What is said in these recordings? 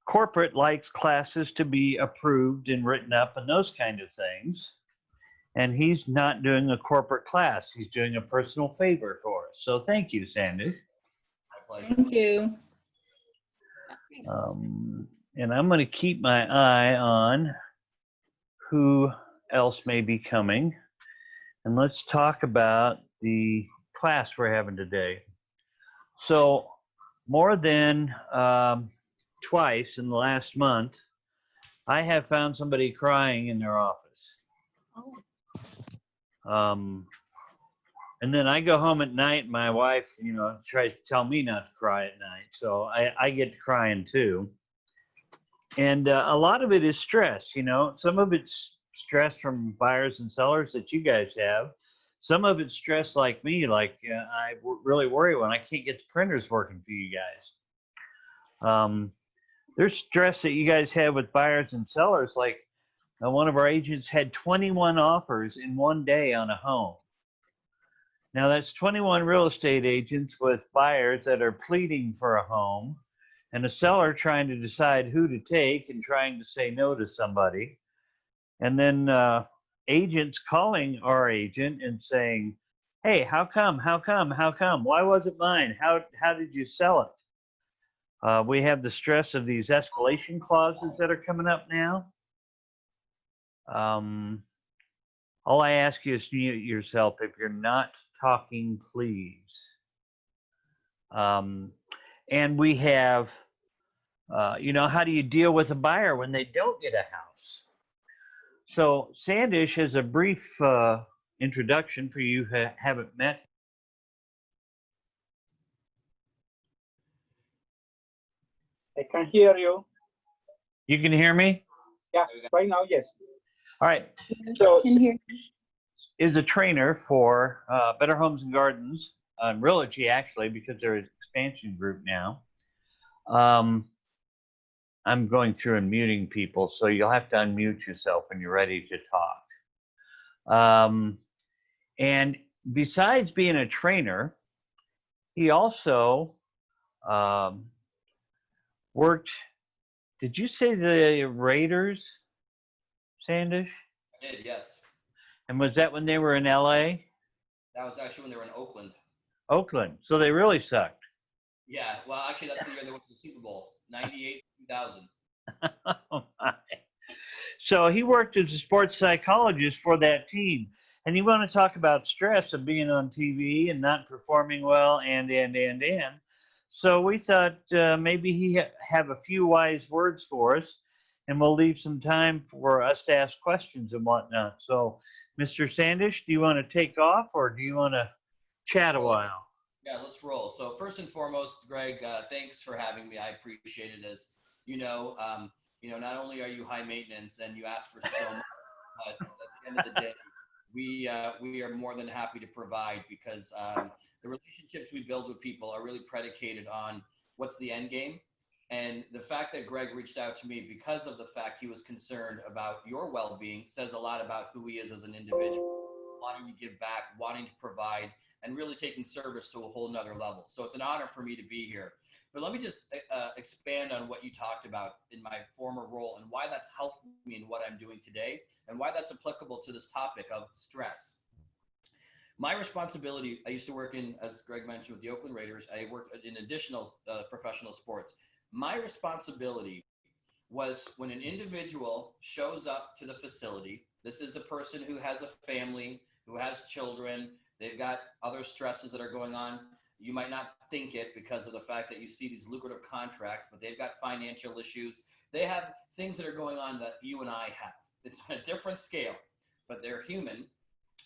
corporate likes classes to be approved and written up and those kind of things. And he's not doing a corporate class. He's doing a personal favor for us. So thank you, Sandy. My pleasure. Thank you. And I'm going to keep my eye on who else may be coming. And let's talk about the class we're having today. So more than twice in the last month, I have found somebody crying in their office. And then I go home at night, and my wife, tries to tell me not to cry at night. So I get to crying too. And a lot of it is stress, Some of it's stress from buyers and sellers that you guys have. Some of it's stress like me, I really worry when I can't get the printers working for you guys. There's stress that you guys have with buyers and sellers. Like one of our agents had 21 offers in one day on a home. Now that's 21 real estate agents with buyers that are pleading for a home and a seller trying to decide who to take and trying to say no to somebody. And then agents calling our agent and saying, hey, how come? Why was it mine? How did you sell it? We have the stress of these escalation clauses that are coming up now. All I ask you is mute yourself if you're not talking, please. And we have, how do you deal with a buyer when they don't get a house? So Sandish has a brief introduction for you who haven't met. I can hear you. You can hear me? Yeah, right now, yes. All right. So, can hear. Is a trainer for Better Homes and Gardens, Realogy actually, because they're an expansion group now. I'm going through and muting people, so you'll have to unmute yourself when you're ready to talk. And besides being a trainer, he also worked, did you say the Raiders, Sandish? I did, yes. And was that when they were in LA? That was actually when they were in Oakland. Oakland. So they really sucked. Yeah, well, actually, that's the year they went to the Super Bowl, 98, 2000. Oh my. So he worked as a sports psychologist for that team. And you want to talk about stress of being on TV and not performing well and. So we thought maybe he have a few wise words for us, and we'll leave some time for us to ask questions and whatnot. So, Mr. Sandish, do you want to take off or do you want to chat a while? Yeah, let's roll. So first and foremost, Greg, thanks for having me. I appreciate it. As not only are you high maintenance and you ask for so much, but at the end of the day, we are more than happy to provide because the relationships we build with people are really predicated on what's the end game. And the fact that Greg reached out to me because of the fact he was concerned about your well-being says a lot about who he is as an individual, wanting to give back, wanting to provide, and really taking service to a whole nother level. So it's an honor for me to be here. But let me just expand on what you talked about in my former role and why that's helped me in what I'm doing today and why that's applicable to this topic of stress. My responsibility, I used to work in, as Greg mentioned, with the Oakland Raiders. I worked in additional professional sports. My responsibility was when an individual shows up to the facility, this is a person who has a family, who has children, they've got other stresses that are going on. You might not think it because of the fact that you see these lucrative contracts, but they've got financial issues. They have things that are going on that you and I have. It's on a different scale, but they're human.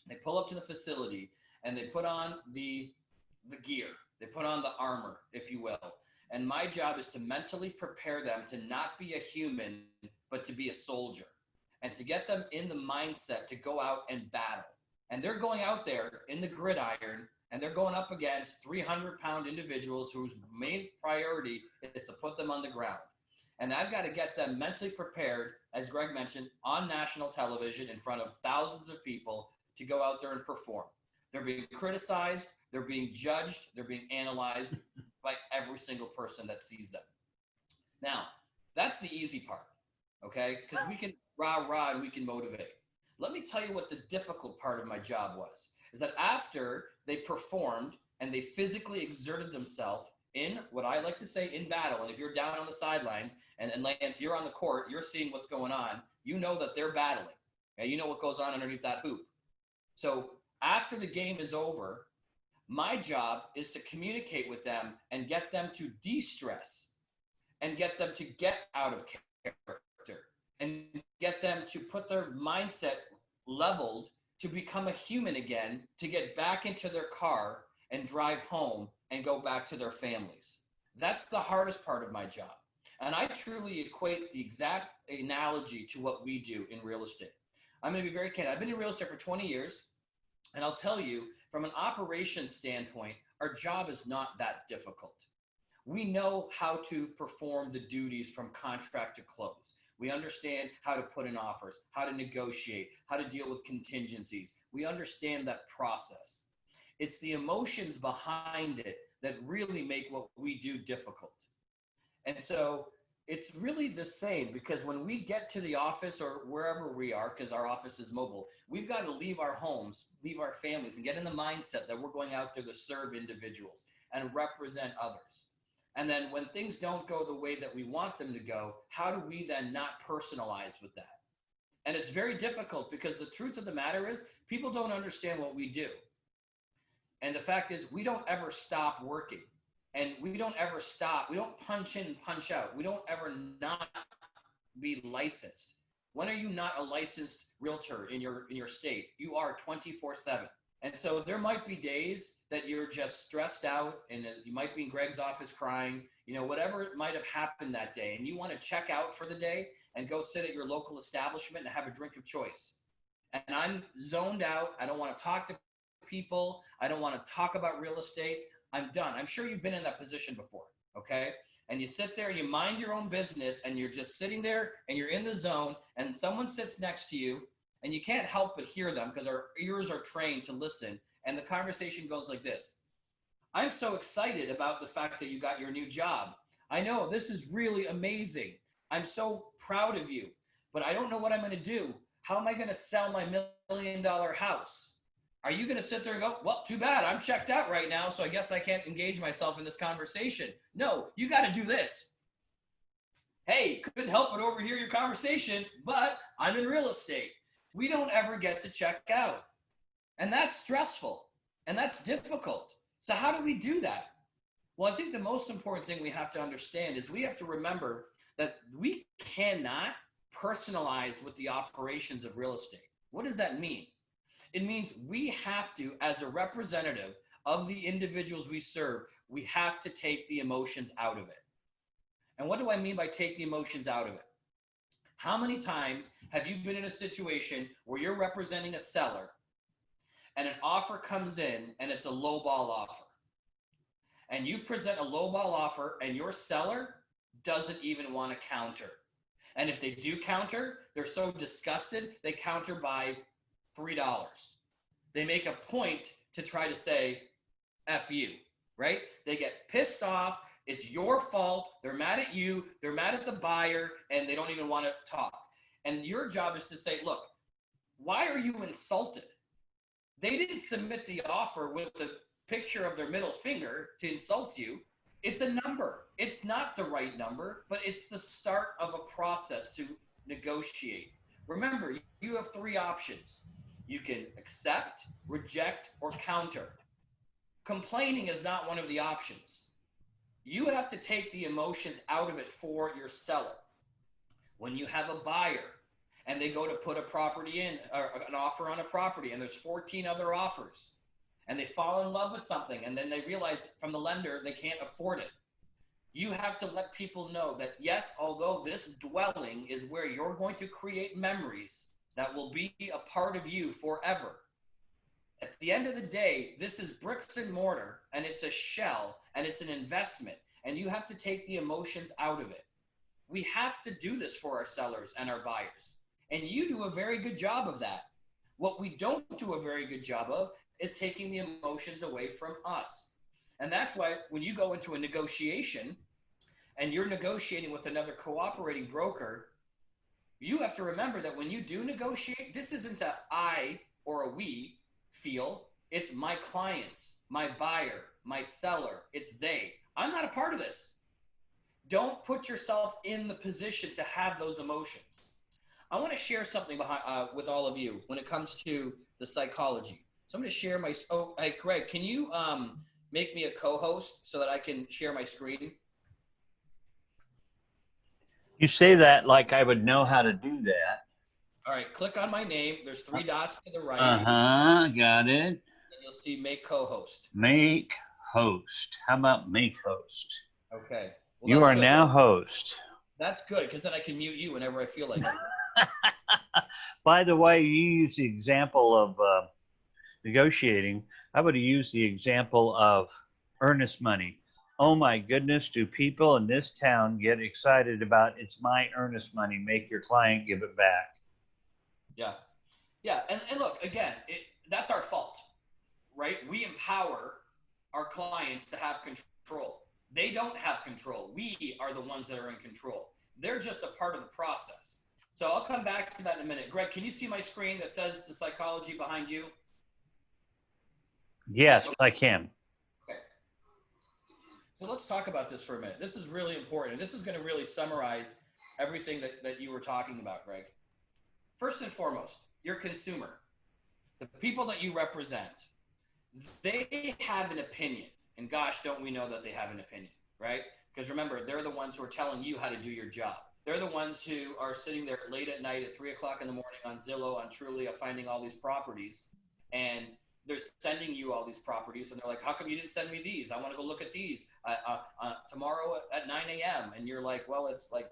They pull up to the facility and they put on the gear. They put on the armor, if you will. And my job is to mentally prepare them to not be a human, but to be a soldier, and to get them in the mindset to go out and battle. And they're going out there in the gridiron, and they're going up against 300-pound individuals whose main priority is to put them on the ground. And I've got to get them mentally prepared, as Greg mentioned, on national television in front of thousands of people to go out there and perform. They're being criticized, they're being judged, they're being analyzed by every single person that sees them. Now, That's the easy part, okay? Because we can rah and we can motivate. Let me tell you what the difficult part of my job was, is that after they performed and they physically exerted themselves in what I like to say in battle, and if you're down on the sidelines and Lance, you're on the court, you're seeing what's going on, you know that they're battling, and you know what goes on underneath that hoop. So after the game is over, my job is to communicate with them and get them to de-stress and get them to get out of character and get them to put their mindset leveled to become a human again, to get back into their car and drive home and go back to their families. That's the hardest part of my job. And I truly equate the exact analogy to what we do in real estate. I'm going to be very candid. I've been in real estate for 20 years. And I'll tell you, from an operations standpoint, our job is not that difficult. We know how to perform the duties from contract to close. We understand how to put in offers, how to negotiate, how to deal with contingencies. We understand that process. It's the emotions behind it that really make what we do difficult. And so it's really the same, because when we get to the office or wherever we are, because our office is mobile, we've got to leave our homes, leave our families, and get in the mindset that we're going out there to serve individuals and represent others. And then when things don't go the way that we want them to go, how do we then not personalize with that? And it's very difficult, because the truth of the matter is people don't understand what we do. And the fact is, we don't ever stop working. And we don't ever stop. We don't punch in and punch out. We don't ever not be licensed. When are you not a licensed realtor in your state? You are 24/7. And so there might be days that you're just stressed out, and you might be in Greg's office crying, whatever it might have happened that day. And you want to check out for the day and go sit at your local establishment and have a drink of choice. And I'm zoned out. I don't want to talk to people. I don't want to talk about real estate. I'm done. I'm sure you've been in that position before, okay? And you sit there and you mind your own business, and you're just sitting there and you're in the zone, and someone sits next to you and you can't help but hear them because our ears are trained to listen. And the conversation goes like this: I'm so excited about the fact that you got your new job. I know this is really amazing. I'm so proud of you, but I don't know what I'm going to do. How am I going to sell my $1 million house? Are you going to sit there and go, well, too bad, I'm checked out right now, so I guess I can't engage myself in this conversation? No, you got to do this. Hey, couldn't help but overhear your conversation, but I'm in real estate. We don't ever get to check out. And that's stressful, and that's difficult. So how do we do that? Well, I think the most important thing we have to understand is we have to remember that we cannot personalize with the operations of real estate. What does that mean? It means we have to, as a representative of the individuals we serve, we have to take the emotions out of it. And what do I mean by take the emotions out of it? How many times have you been in a situation where you're representing a seller and an offer comes in and it's a lowball offer? And you present a lowball offer and your seller doesn't even want to counter. And if they do counter, they're so disgusted, they counter by $3. They make a point to try to say, F you, right? They get pissed off. It's your fault. They're mad at you. They're mad at the buyer, and they don't even want to talk. And your job is to say, look, why are you insulted? They didn't submit the offer with the picture of their middle finger to insult you. It's a number. It's not the right number, but it's the start of a process to negotiate. Remember, you have 3 options. You can accept, reject, or counter. Complaining is not one of the options. You have to take the emotions out of it for your seller. When you have a buyer and they go to put a property in, or an offer on a property, and there's 14 other offers, and they fall in love with something, and then they realize from the lender they can't afford it. You have to let people know that, yes, although this dwelling is where you're going to create memories that will be a part of you forever, at the end of the day, this is bricks and mortar, and it's a shell, and it's an investment, and you have to take the emotions out of it. We have to do this for our sellers and our buyers, and you do a very good job of that. What we don't do a very good job of is taking the emotions away from us. And that's why when you go into a negotiation and you're negotiating with another cooperating broker, you have to remember that when you do negotiate, this isn't a I or a we feel. It's my clients, my buyer, my seller. It's they. I'm not a part of this. Don't put yourself in the position to have those emotions. I want to share something with all of you when it comes to the psychology. So I'm going to share my, oh, hey, Greg, can you make me a co-host so that I can share my screen? You say that like I would know how to do that. All right, click on my name. There's 3 dots to the right. Got it. And you'll see make co-host. Make host. How about make host? Okay. Well, You are good. now host. That's good, because then I can mute you whenever I feel like it. By the way, you use the example of negotiating. I would have used the example of earnest money. Oh my goodness, do people in this town get excited about it's my earnest money, make your client give it back? Yeah. Yeah. And look, again, that's our fault, right? We empower our clients to have control. They don't have control. We are the ones that are in control. They're just a part of the process. So I'll come back to that in a minute. Greg, can you see my screen that says the psychology behind you? Yes, I can. Okay. So let's talk about this for a minute. This is really important. And this is going to really summarize everything that you were talking about, Greg. First and foremost, your consumer, the people that you represent, they have an opinion. And gosh, don't we know that they have an opinion, right? Because remember, they're the ones who are telling you how to do your job. They're the ones who are sitting there late at night at 3 o'clock in the morning on Zillow, on Trulia, finding all these properties. And they're sending you all these properties. And they're like, how come you didn't send me these? I want to go look at these tomorrow at 9 a.m. And you're like, well, it's like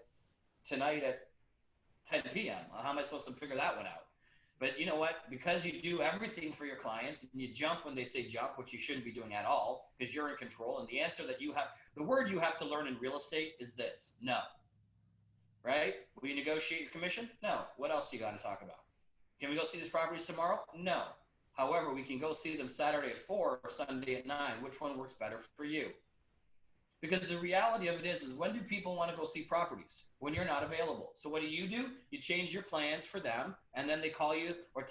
tonight at 10 p.m. How am I supposed to figure that one out? But you know what? Because you do everything for your clients and you jump when they say jump, which you shouldn't be doing at all because you're in control. And the answer that you have, the word you have to learn in real estate is this: no. Right? Will you negotiate your commission? No. What else you got to talk about? Can we go see these properties tomorrow? No. However, we can go see them Saturday at 4 or Sunday at 9. Which one works better for you? Because the reality of it is when do people want to go see properties? When you're not available. So what do? You change your plans for them, and then they call you or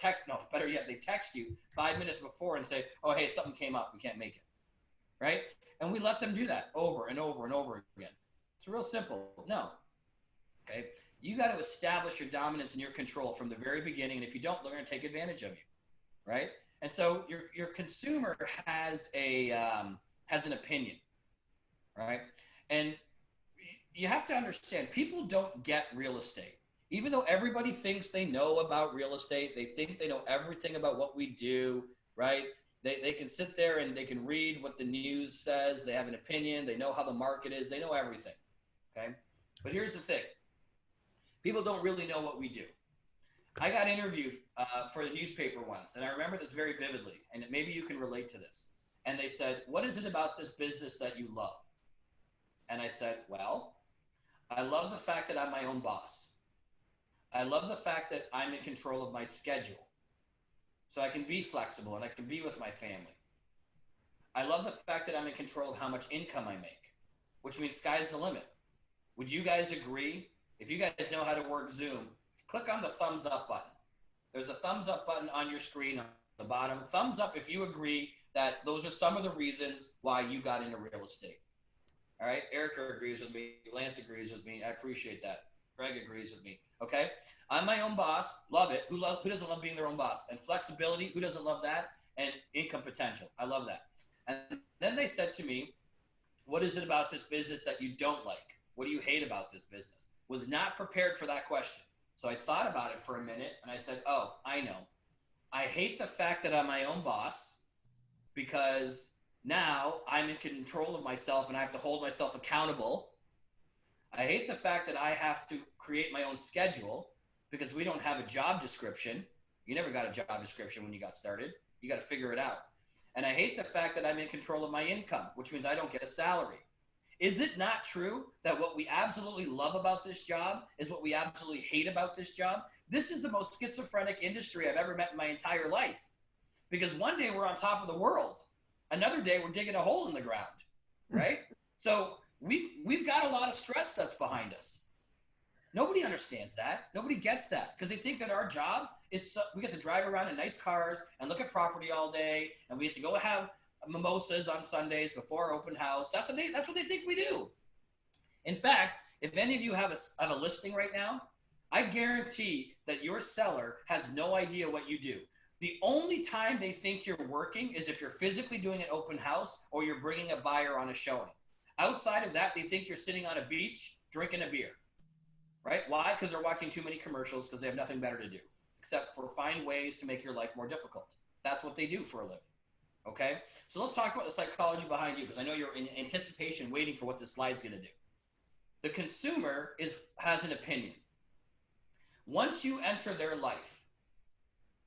better yet, they text you 5 minutes before and say, oh, hey, something came up. We can't make it. Right? And we let them do that over and over and over again. It's real simple. No. Okay? You got to establish your dominance and your control from the very beginning. And if you don't, they're going to take advantage of you. Right? And so your consumer has an opinion. Right? And you have to understand, people don't get real estate. Even though everybody thinks they know about real estate, they think they know everything about what we do, right? They can sit there and they can read what the news says. They have an opinion. They know how the market is. They know everything, okay? But here's the thing. People don't really know what we do. I got interviewed for the newspaper once, and I remember this very vividly, and maybe you can relate to this. And they said, what is it about this business that you love? And I said, well, I love the fact that I'm my own boss. I love the fact that I'm in control of my schedule. So I can be flexible and I can be with my family. I love the fact that I'm in control of how much income I make, which means sky's the limit. Would you guys agree? If you guys know how to work Zoom, click on the thumbs up button. There's a thumbs up button on your screen on the bottom. Thumbs up if you agree that those are some of the reasons why you got into real estate. All right, Erica agrees with me. Lance agrees with me. I appreciate that. Greg agrees with me. Okay, I'm my own boss. Love it. Who doesn't love being their own boss? And flexibility. Who doesn't love that? And income potential. I love that. And then they said to me, "What is it about this business that you don't like? What do you hate about this business?" Was not prepared for that question. So I thought about it for a minute, and I said, "Oh, I know. I hate the fact that I'm my own boss because." Now I'm in control of myself and I have to hold myself accountable. I hate the fact that I have to create my own schedule because we don't have a job description. You never got a job description when you got started. You got to figure it out. And I hate the fact that I'm in control of my income, which means I don't get a salary. Is it not true that what we absolutely love about this job is what we absolutely hate about this job? This is the most schizophrenic industry I've ever met in my entire life. Because one day we're on top of the world. Another day we're digging a hole in the ground, right? So we've got a lot of stress that's behind us. Nobody understands that. Nobody gets that because they think that our job is we get to drive around in nice cars and look at property all day, and we get to go have mimosas on Sundays before our open house. That's what they think we do. In fact, if any of you have a listing right now, I guarantee that your seller has no idea what you do. The only time they think you're working is if you're physically doing an open house or you're bringing a buyer on a showing. Outside of that, they think you're sitting on a beach drinking a beer, right? Why? Because they're watching too many commercials because they have nothing better to do except for find ways to make your life more difficult. That's what they do for a living, okay? So let's talk about the psychology behind you because I know you're in anticipation waiting for what this slide's going to do. The consumer has an opinion. Once you enter their life,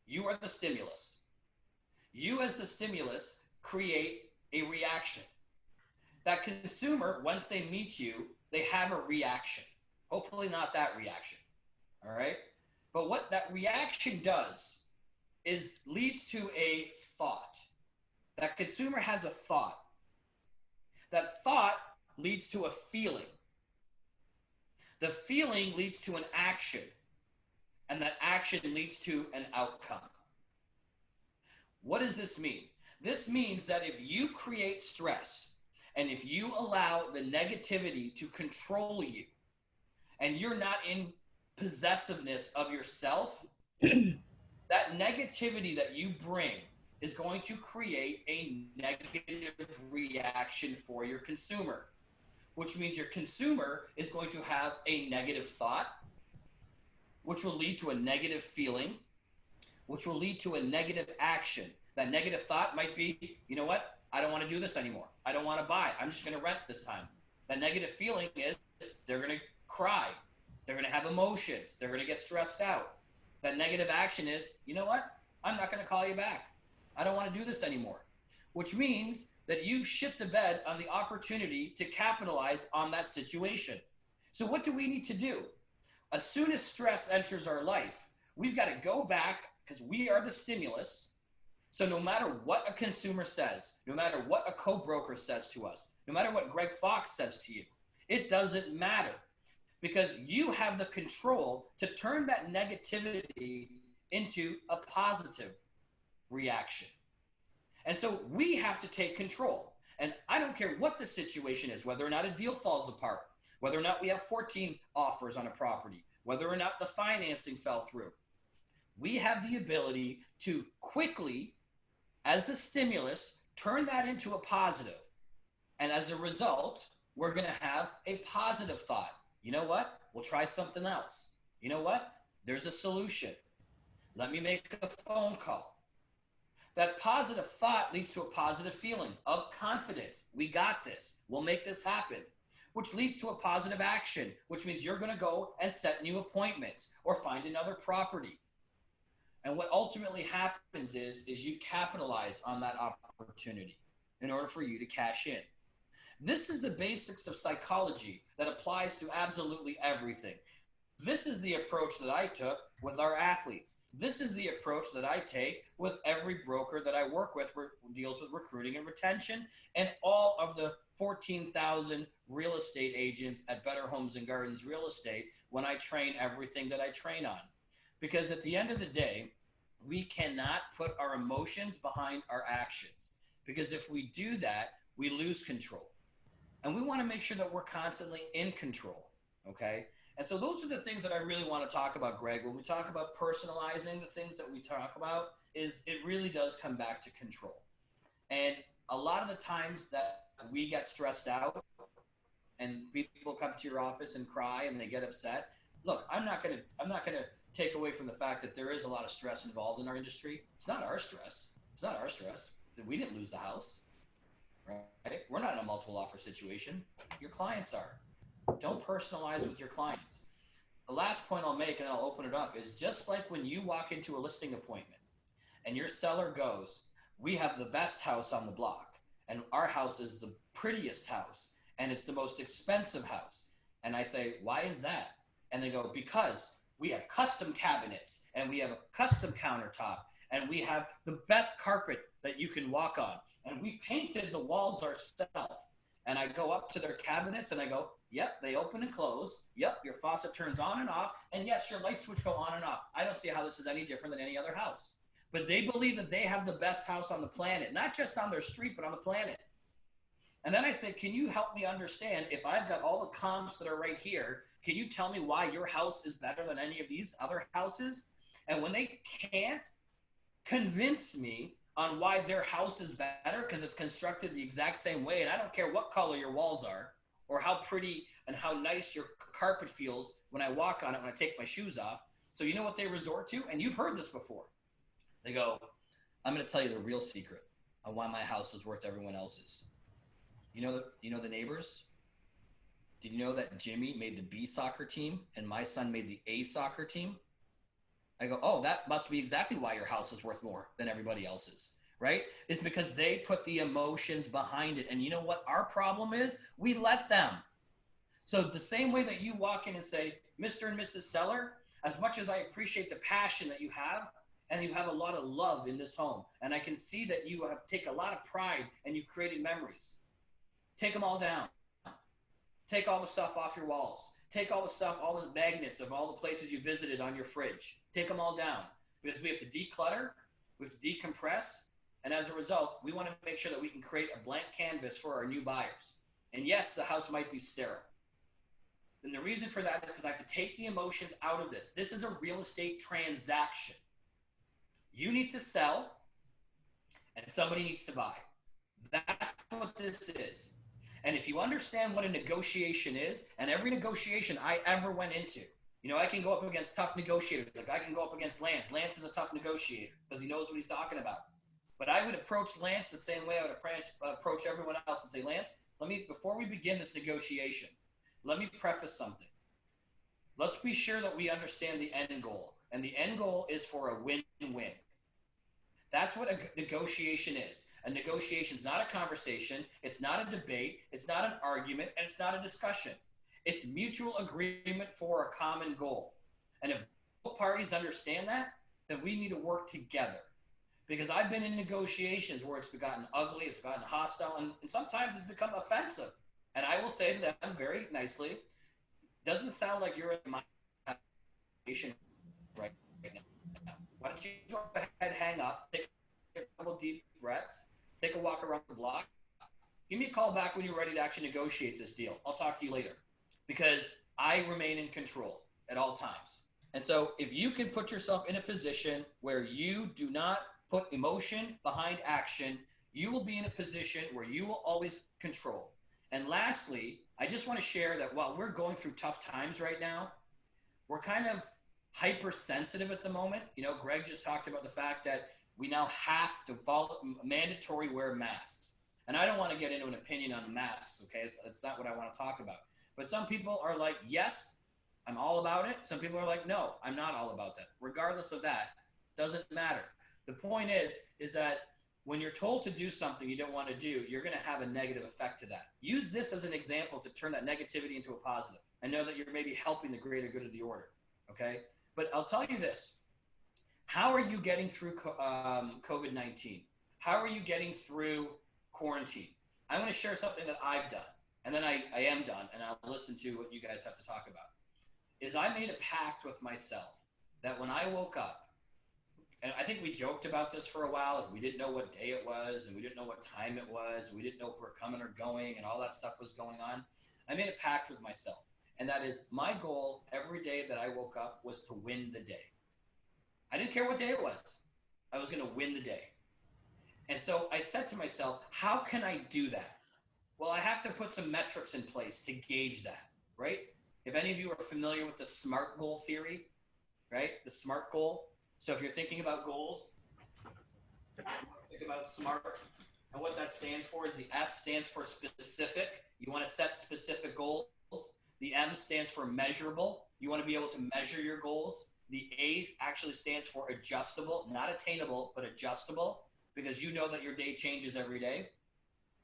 you are the stimulus. You as the stimulus create a reaction. That consumer, once they meet you, they have a reaction. Hopefully not that reaction, all right? But what that reaction does is leads to a thought. That consumer has a thought. That thought leads to a feeling. The feeling leads to an action. And that action leads to an outcome. What does this mean? This means that if you create stress and if you allow the negativity to control you and you're not in possessiveness of yourself, that negativity that you bring is going to create a negative reaction for your consumer, which means your consumer is going to have a negative thought, which will lead to a negative feeling, which will lead to a negative action. That negative thought might be, you know what? I don't want to do this anymore. I don't want to buy. I'm just going to rent this time. That negative feeling is they're going to cry. They're going to have emotions. They're going to get stressed out. That negative action is, you know what? I'm not going to call you back. I don't want to do this anymore. Which means that you've shit the bed on the opportunity to capitalize on that situation. So what do we need to do? As soon as stress enters our life, we've got to go back because we are the stimulus. So no matter what a consumer says, no matter what a co-broker says to us, no matter what Greg Fox says to you, it doesn't matter because you have the control to turn that negativity into a positive reaction. And so we have to take control. And I don't care what the situation is, whether or not a deal falls apart, whether or not we have 14 offers on a property, whether or not the financing fell through. We have the ability to quickly, as the stimulus, turn that into a positive. And as a result, we're going to have a positive thought. You know what? We'll try something else. You know what? There's a solution. Let me make a phone call. That positive thought leads to a positive feeling of confidence. We got this. We'll make this happen. Which leads to a positive action, which means you're going to go and set new appointments or find another property. And what ultimately happens is you capitalize on that opportunity in order for you to cash in. This is the basics of psychology that applies to absolutely everything. This is the approach that I took with our athletes. This is the approach that I take with every broker that I work with who deals with recruiting and retention and all of the 14,000 real estate agents at Better Homes and Gardens Real Estate when I train everything that I train on. Because at the end of the day, we cannot put our emotions behind our actions. Because if we do that, we lose control. And we want to make sure that we're constantly in control, okay? And so those are the things that I really want to talk about, Greg. When we talk about personalizing the things that we talk about, is it really does come back to control. And a lot of the times that we get stressed out and people come to your office and cry and they get upset. Look, I'm not gonna take away from the fact that there is a lot of stress involved in our industry. It's not our stress. It's not our stress. We didn't lose the house, right? We're not in a multiple offer situation. Your clients are. Don't personalize with your clients. The last point I'll make, and I'll open it up, is just like when you walk into a listing appointment and your seller goes, we have the best house on the block, and our house is the prettiest house, and it's the most expensive house. And I say, why is that? And they go, because we have custom cabinets, and we have a custom countertop, and we have the best carpet that you can walk on, and we painted the walls ourselves. And I go up to their cabinets and I go, yep, they open and close. Yep, your faucet turns on and off. And yes, your light switch go on and off. I don't see how this is any different than any other house. But they believe that they have the best house on the planet, not just on their street, but on the planet. And then I said, can you help me understand if I've got all the comps that are right here, can you tell me why your house is better than any of these other houses? And when they can't convince me on why their house is better because it's constructed the exact same way, and I don't care what color your walls are or how pretty and how nice your carpet feels when I walk on it when I take my shoes off. So you know what they resort to? And you've heard this before. They go, I'm going to tell you the real secret on why my house is worth everyone else's. You know the neighbors? Did you know that Jimmy made the B soccer team and my son made the A soccer team? I go, oh, that must be exactly why your house is worth more than everybody else's, right? It's because they put the emotions behind it. And you know what our problem is? We let them. So the same way that you walk in and say, Mr. and Mrs. Seller, as much as I appreciate the passion that you have, and you have a lot of love in this home, and I can see that you have take a lot of pride and you've created memories. Take them all down. Take all the stuff off your walls. Take all the stuff, all the magnets of all the places you visited on your fridge. Take them all down because we have to declutter, we have to decompress, and as a result, we want to make sure that we can create a blank canvas for our new buyers. And yes, the house might be sterile. And the reason for that is because I have to take the emotions out of this. This is a real estate transaction. You need to sell, and somebody needs to buy. That's what this is. And if you understand what a negotiation is, and every negotiation I ever went into, you know, I can go up against tough negotiators. Like I can go up against Lance. Lance is a tough negotiator because he knows what he's talking about. But I would approach Lance the same way I would approach everyone else and say, Lance, before we begin this negotiation, let me preface something. Let's be sure that we understand the end goal. And the end goal is for a win-win. That's what a negotiation is. A negotiation is not a conversation. It's not a debate. It's not an argument. And it's not a discussion. It's mutual agreement for a common goal. And if both parties understand that, then we need to work together. Because I've been in negotiations where it's gotten ugly, it's gotten hostile, and sometimes it's become offensive. And I will say to them very nicely, doesn't sound like you're in my negotiation right now. Why don't you go ahead, hang up, take a couple deep breaths, take a walk around the block. Give me a call back when you're ready to actually negotiate this deal. I'll talk to you later because I remain in control at all times. And so if you can put yourself in a position where you do not put emotion behind action, you will be in a position where you will always control. And lastly, I just want to share that while we're going through tough times right now, we're kind of hypersensitive at the moment. You know, Greg just talked about the fact that we now have to follow mandatory wear masks. And I don't want to get into an opinion on masks, okay? It's not what I want to talk about. But some people are like, yes, I'm all about it. Some people are like, no, I'm not all about that. Regardless of that, doesn't matter. The point is that when you're told to do something you don't want to do, you're going to have a negative effect to that. Use this as an example to turn that negativity into a positive. I know that you're maybe helping the greater good of the order, okay? But I'll tell you this. How are you getting through COVID-19? How are you getting through quarantine? I want to share something that I've done, and then I am done, and I'll listen to what you guys have to talk about. Is I made a pact with myself that when I woke up, and I think we joked about this for a while, and we didn't know what day it was, and we didn't know what time it was, and we didn't know if we were coming or going, and all that stuff was going on. I made a pact with myself, and that is my goal every day that I woke up was to win the day. I didn't care what day it was. I was going to win the day. And so I said to myself, how can I do that? Well, I have to put some metrics in place to gauge that, right? If any of you are familiar with the SMART goal theory, right? The SMART goal. So if you're thinking about goals, think about SMART. And what that stands for is the S stands for specific. You want to set specific goals. The M stands for measurable. You want to be able to measure your goals. The A actually stands for adjustable, not attainable, but adjustable, because you know that your day changes every day,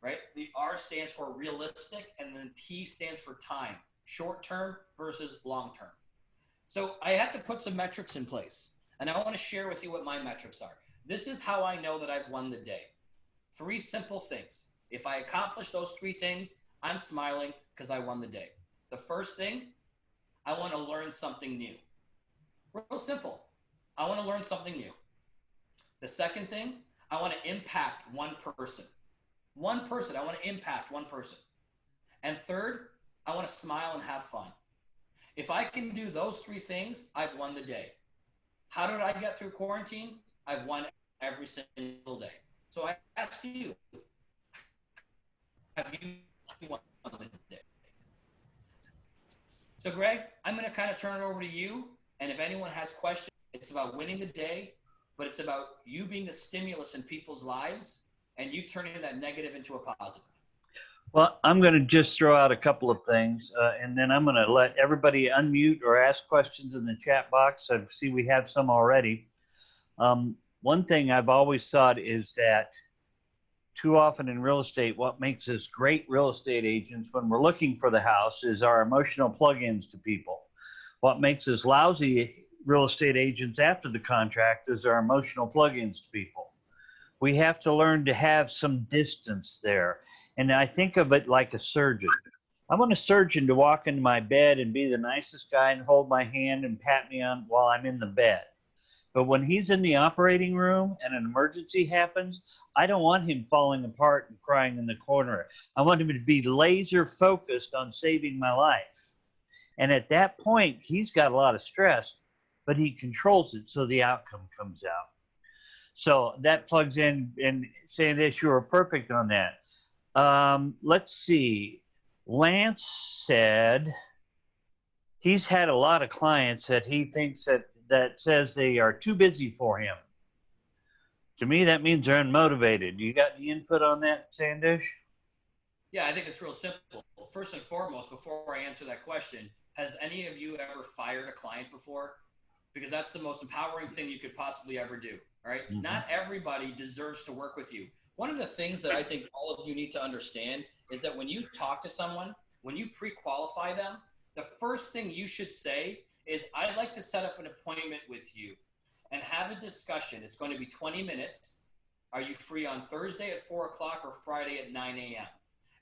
right? The R stands for realistic, and then T stands for time, short-term versus long-term. So I had to put some metrics in place, and I want to share with you what my metrics are. This is how I know that I've won the day. 3 simple things. If I accomplish those 3 things, I'm smiling because I won the day. The first thing, I want to learn something new. Real simple. I want to learn something new. The second thing, I want to impact one person. One person. I want to impact one person. And third, I want to smile and have fun. If I can do those three things, I've won the day. How did I get through quarantine? I've won every single day. So I ask you, have you won the day? So Greg, I'm going to kind of turn it over to you. And if anyone has questions, it's about winning the day, but it's about you being the stimulus in people's lives and you turning that negative into a positive. Well, I'm going to just throw out a couple of things, and then I'm going to let everybody unmute or ask questions in the chat box. I see we have some already. One thing I've always thought is that too often in real estate, what makes us great real estate agents when we're looking for the house is our emotional plug-ins to people. What makes us lousy real estate agents after the contract is our emotional plug-ins to people. We have to learn to have some distance there. And I think of it like a surgeon. I want a surgeon to walk into my bed and be the nicest guy and hold my hand and pat me on while I'm in the bed. But when he's in the operating room and an emergency happens, I don't want him falling apart and crying in the corner. I want him to be laser focused on saving my life. And at that point, he's got a lot of stress, but he controls it so the outcome comes out. So that plugs in, and Sandesh, you are perfect on that. Let's see. Lance said he's had a lot of clients that he thinks that says they are too busy for him. To me, that means they're unmotivated. You got any input on that, Sandesh? Yeah, I think it's real simple. First and foremost, before I answer that question, has any of you ever fired a client before? Because that's the most empowering thing you could possibly ever do. All right. Mm-hmm. Not everybody deserves to work with you. One of the things that I think all of you need to understand is that when you talk to someone, when you pre-qualify them, the first thing you should say is, I'd like to set up an appointment with you and have a discussion. It's going to be 20 minutes. Are you free on Thursday at 4 o'clock or Friday at 9 a.m.?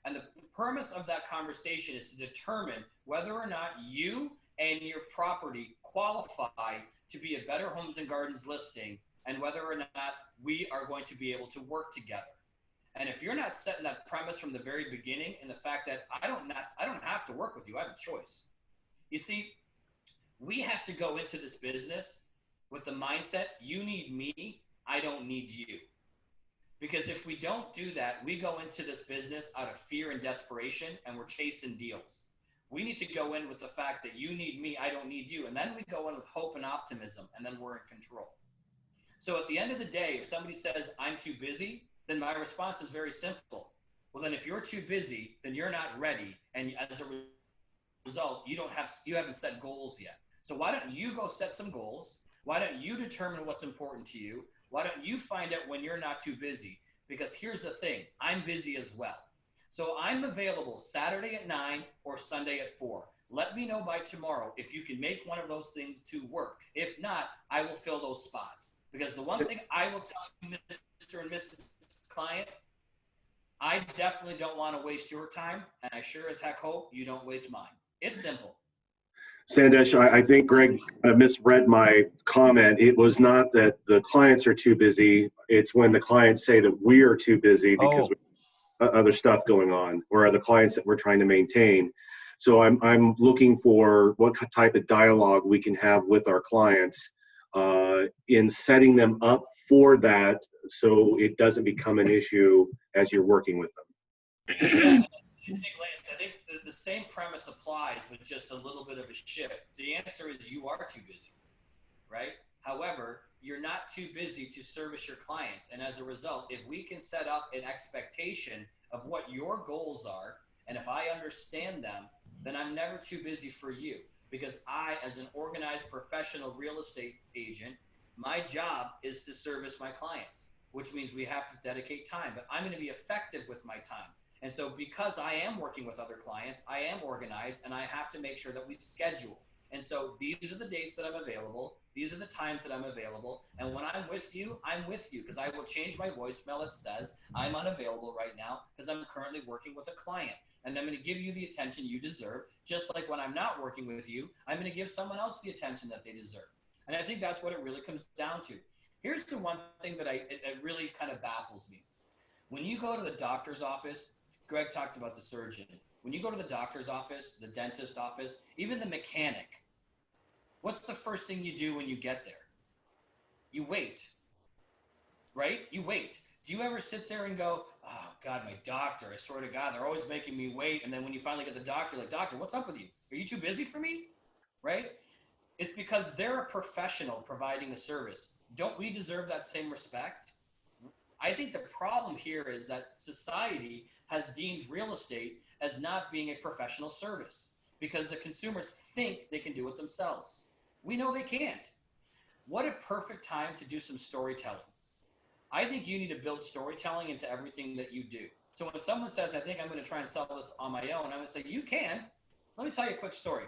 And the premise of that conversation is to determine whether or not you and your property qualify to be a Better Homes and Gardens listing, and whether or not we are going to be able to work together. And if you're not setting that premise from the very beginning, and the fact that I don't have to work with you, I have a choice. You see, we have to go into this business with the mindset, you need me, I don't need you. Because if we don't do that, we go into this business out of fear and desperation, and we're chasing deals. We need to go in with the fact that you need me, I don't need you. And then we go in with hope and optimism, and then we're in control. So at the end of the day, if somebody says, I'm too busy, then my response is very simple. Well, then if you're too busy, then you're not ready. And as a result, you haven't set goals yet. So why don't you go set some goals? Why don't you determine what's important to you? Why don't you find out when you're not too busy? Because here's the thing, I'm busy as well. So I'm available Saturday at 9 or Sunday at 4. Let me know by tomorrow if you can make one of those things to work. If not, I will fill those spots. Because the one thing I will tell you, Mr. and Mrs. Client, I definitely don't want to waste your time, and I sure as heck hope you don't waste mine. It's simple. Sandesh, I think Greg misread my comment. It was not that the clients are too busy. It's when the clients say that we are too busy because we have other stuff going on, or other clients that we're trying to maintain. So I'm looking for what type of dialogue we can have with our clients in setting them up for that, so it doesn't become an issue as you're working with them. Yeah, I think the same premise applies with just a little bit of a shift. The answer is you are too busy, right? However, you're not too busy to service your clients. And as a result, if we can set up an expectation of what your goals are, and if I understand them, then I'm never too busy for you. Because I, as an organized professional real estate agent, my job is to service my clients, which means we have to dedicate time. But I'm going to be effective with my time. And so because I am working with other clients, I am organized, and I have to make sure that we schedule. And so these are the dates that I'm available. These are the times that I'm available. And when I'm with you, because I will change my voicemail that says I'm unavailable right now because I'm currently working with a client. and I'm going to give you the attention you deserve. Just like when I'm not working with you, I'm going to give someone else the attention that they deserve. And I think that's what it really comes down to. Here's the one thing that it really kind of baffles me. When you go to the doctor's office, Greg talked about the surgeon. When you go to the doctor's office, the dentist office, even the mechanic, what's the first thing you do when you get there? You wait, right? You wait. Do you ever sit there and go, oh God, my doctor, I swear to God, they're always making me wait. And then when you finally get the doctor, like, doctor, what's up with you? Are you too busy for me? Right? It's because they're a professional providing a service. Don't we deserve that same respect? I think the problem here is that society has deemed real estate as not being a professional service because the consumers think they can do it themselves. We know they can't. What a perfect time to do some storytelling. I think you need to build storytelling into everything that you do. So when someone says, I think I'm going to try and sell this on my own, I'm going to say, you can. Let me tell you a quick story.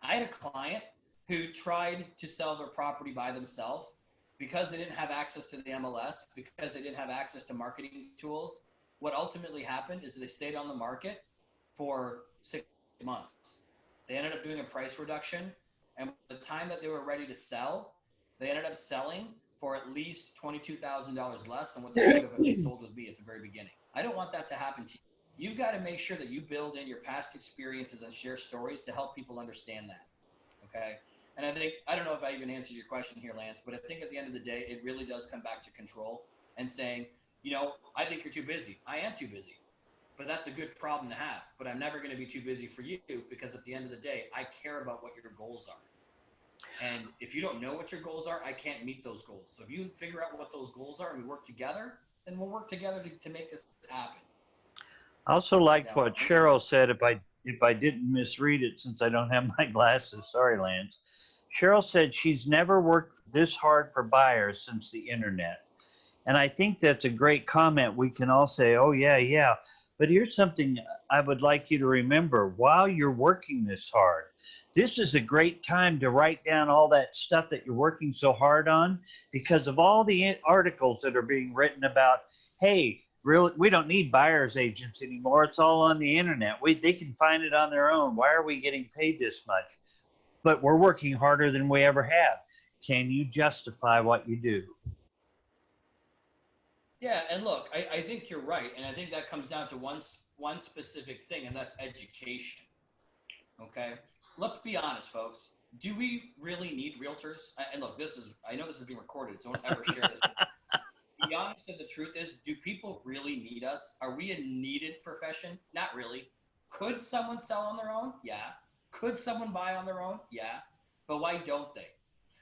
I had a client who tried to sell their property by themselves because they didn't have access to the MLS, because they didn't have access to marketing tools. What ultimately happened is they stayed on the market for 6 months. They ended up doing a price reduction. And by the time that they were ready to sell, they ended up selling for at least $22,000 less than what they should have if they sold with me at the very beginning. I don't want that to happen to you. You've got to make sure that you build in your past experiences and share stories to help people understand that. Okay. And I think, I don't know if I even answered your question here, Lance, but I think at the end of the day, it really does come back to control and saying, you know, I think you're too busy. I am too busy, but that's a good problem to have. But I'm never going to be too busy for you because at the end of the day, I care about what your goals are. And if you don't know what your goals are, I can't meet those goals. So if you figure out what those goals are and we work together, then we'll work together to make this happen. I also liked what Cheryl said, if I didn't misread it since I don't have my glasses. Sorry, Lance. Cheryl said she's never worked this hard for buyers since the internet. And I think that's a great comment. We can all say, oh, yeah, yeah. But here's something I would like you to remember. While you're working this hard, this is a great time to write down all that stuff that you're working so hard on, because of all the articles that are being written about, hey, really, we don't need buyer's agents anymore. It's all on the internet. They can find it on their own. Why are we getting paid this much? But we're working harder than we ever have. Can you justify what you do? Yeah, and look, I think you're right. And I think that comes down to one specific thing, and that's education. Okay? Let's be honest, folks. Do we really need realtors? And look, I know this is being recorded, so don't ever share this. To be honest, the truth is, do people really need us? Are we a needed profession? Not really. Could someone sell on their own? Yeah. Could someone buy on their own? Yeah. But why don't they?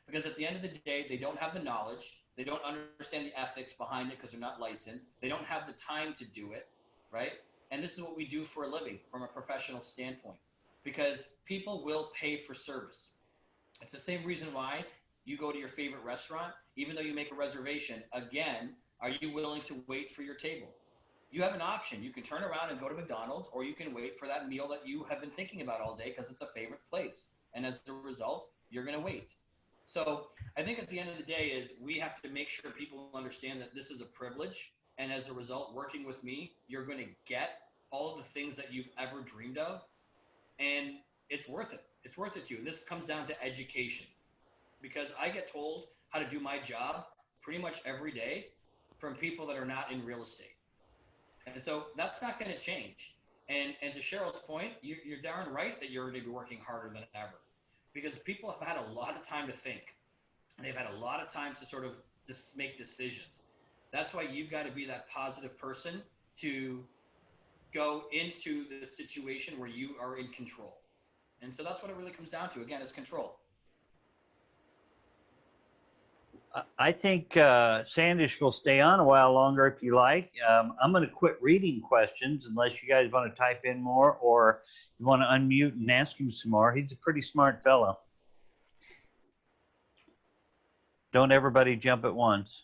Because at the end of the day, they don't have the knowledge. They don't understand the ethics behind it because they're not licensed. They don't have the time to do it, right? And this is what we do for a living from a professional standpoint, because people will pay for service. It's the same reason why you go to your favorite restaurant, even though you make a reservation. Again, are you willing to wait for your table? You have an option. You can turn around and go to McDonald's, or you can wait for that meal that you have been thinking about all day because it's a favorite place. And as a result, you're going to wait. So I think at the end of the day is we have to make sure people understand that this is a privilege. And as a result, working with me, you're going to get all of the things that you've ever dreamed of. And it's worth it. It's worth it to you. And this comes down to education, because I get told how to do my job pretty much every day from people that are not in real estate. And so that's not going to change. And to Cheryl's point, you're darn right that you're going to be working harder than ever, because people have had a lot of time to think. They've had a lot of time to sort of make decisions. That's why you've got to be that positive person to go into the situation where you are in control. And so that's what it really comes down to. Again, is control. I think Sandish will stay on a while longer if you like. I'm going to quit reading questions unless you guys want to type in more, or you want to unmute and ask him some more. He's a pretty smart fellow. Don't everybody jump at once.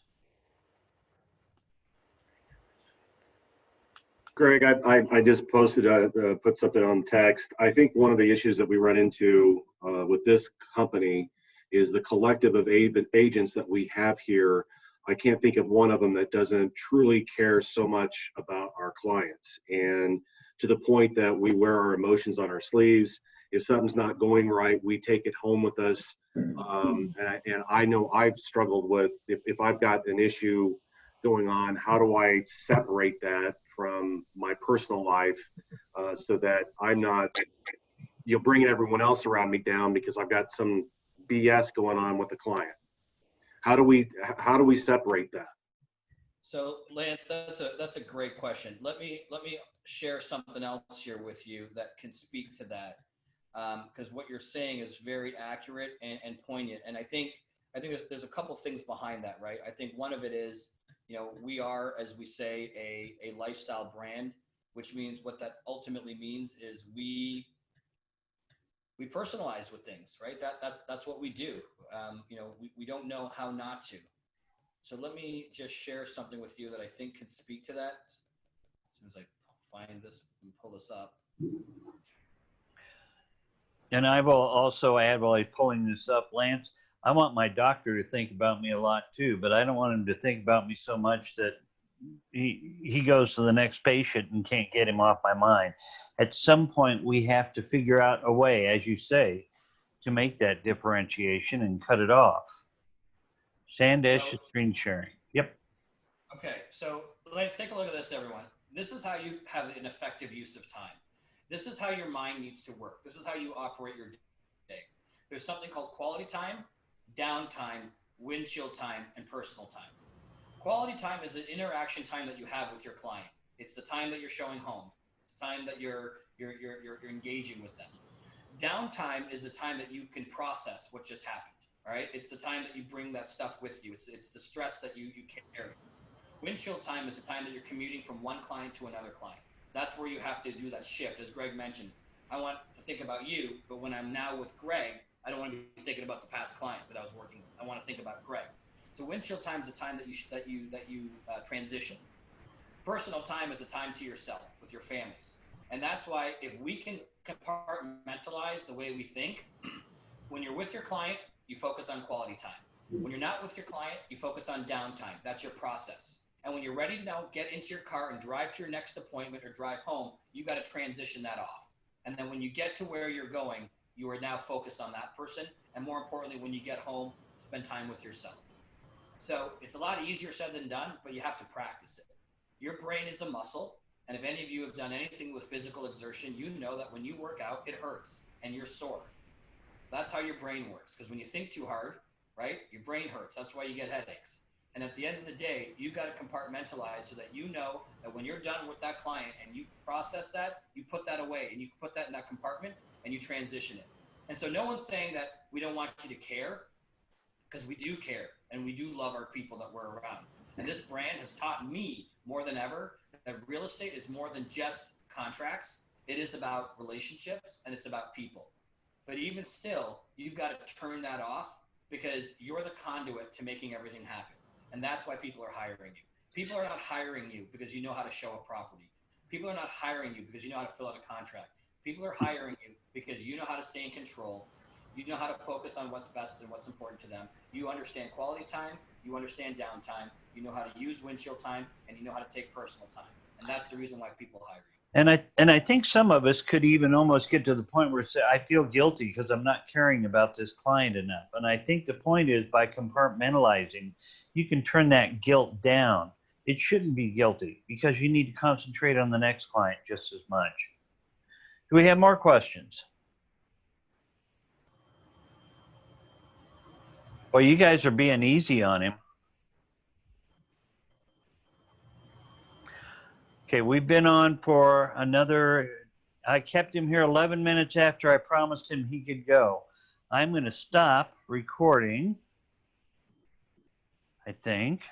Greg, I just posted, put something on text. I think one of the issues that we run into with this company is the collective of agents that we have here. I can't think of one of them that doesn't truly care so much about our clients. And to the point that we wear our emotions on our sleeves. If something's not going right, we take it home with us. And I know I've struggled with, if I've got an issue going on, how do I separate that from my personal life so that I'm not, bringing everyone else around me down because I've got some BS going on with the client. How do we separate that? So Lance, that's a great question. Let me share something else here with you that can speak to that, because what you're saying is very accurate and poignant. And I think there's a couple things behind that, right? I think one of it is, we are, as we say, a lifestyle brand, which means what that ultimately means is we personalize with things, right? That's what we do. We don't know how not to. So let me just share something with you that I think can speak to that. As soon as I find this and pull this up. And I will also add, while he's pulling this up, Lance, I want my doctor to think about me a lot too, but I don't want him to think about me so much that he goes to the next patient and can't get him off my mind. At some point, we have to figure out a way, as you say, to make that differentiation and cut it off. Sandesh is screen sharing. Yep. Okay, so Lance, take a look at this, everyone. This is how you have an effective use of time. This is how your mind needs to work. This is how you operate your day. There's something called quality time, downtime, windshield time, and personal time. Quality time is an interaction time that you have with your client. It's the time that you're showing home. It's time that you're engaging with them. Downtime is the time that you can process what just happened. All right, it's the time that you bring that stuff with you. It's the stress that you carry. Windshield time is the time that you're commuting from one client to another client. That's where you have to do that shift. As Greg mentioned, I want to think about you, but when I'm now with Greg, I don't want to be thinking about the past client that I was working with. I want to think about Greg. So windshield time is the time that you transition. Personal time is a time to yourself with your families, and that's why if we can compartmentalize the way we think, when you're with your client, you focus on quality time. When you're not with your client, you focus on downtime. That's your process. And when you're ready to now get into your car and drive to your next appointment or drive home, you got to transition that off. And then when you get to where you're going, you are now focused on that person. And more importantly, when you get home, spend time with yourself. So it's a lot easier said than done, but you have to practice it. Your brain is a muscle. And if any of you have done anything with physical exertion, you know that when you work out, it hurts and you're sore. That's how your brain works. Because when you think too hard, right, your brain hurts. That's why you get headaches. And at the end of the day, you got to compartmentalize so that you know that when you're done with that client and you've processed that, you put that away and you put that in that compartment and you transition it. And so no one's saying that we don't want you to care, because we do care and we do love our people that we're around. And this brand has taught me more than ever that real estate is more than just contracts. It is about relationships and it's about people. But even still, you've got to turn that off because you're the conduit to making everything happen. And that's why people are hiring you. People are not hiring you because you know how to show a property. People are not hiring you because you know how to fill out a contract. People are hiring you because you know how to stay in control. You know how to focus on what's best and what's important to them. You understand quality time. You understand downtime. You know how to use windshield time, and you know how to take personal time. And that's the reason why people hire you. And I think some of us could even almost get to the point where say, I feel guilty because I'm not caring about this client enough. And I think the point is by compartmentalizing, you can turn that guilt down. It shouldn't be guilty because you need to concentrate on the next client just as much. Do we have more questions? Well, you guys are being easy on him. Okay, we've been on for I kept him here 11 minutes after I promised him he could go. I'm going to stop recording, I think.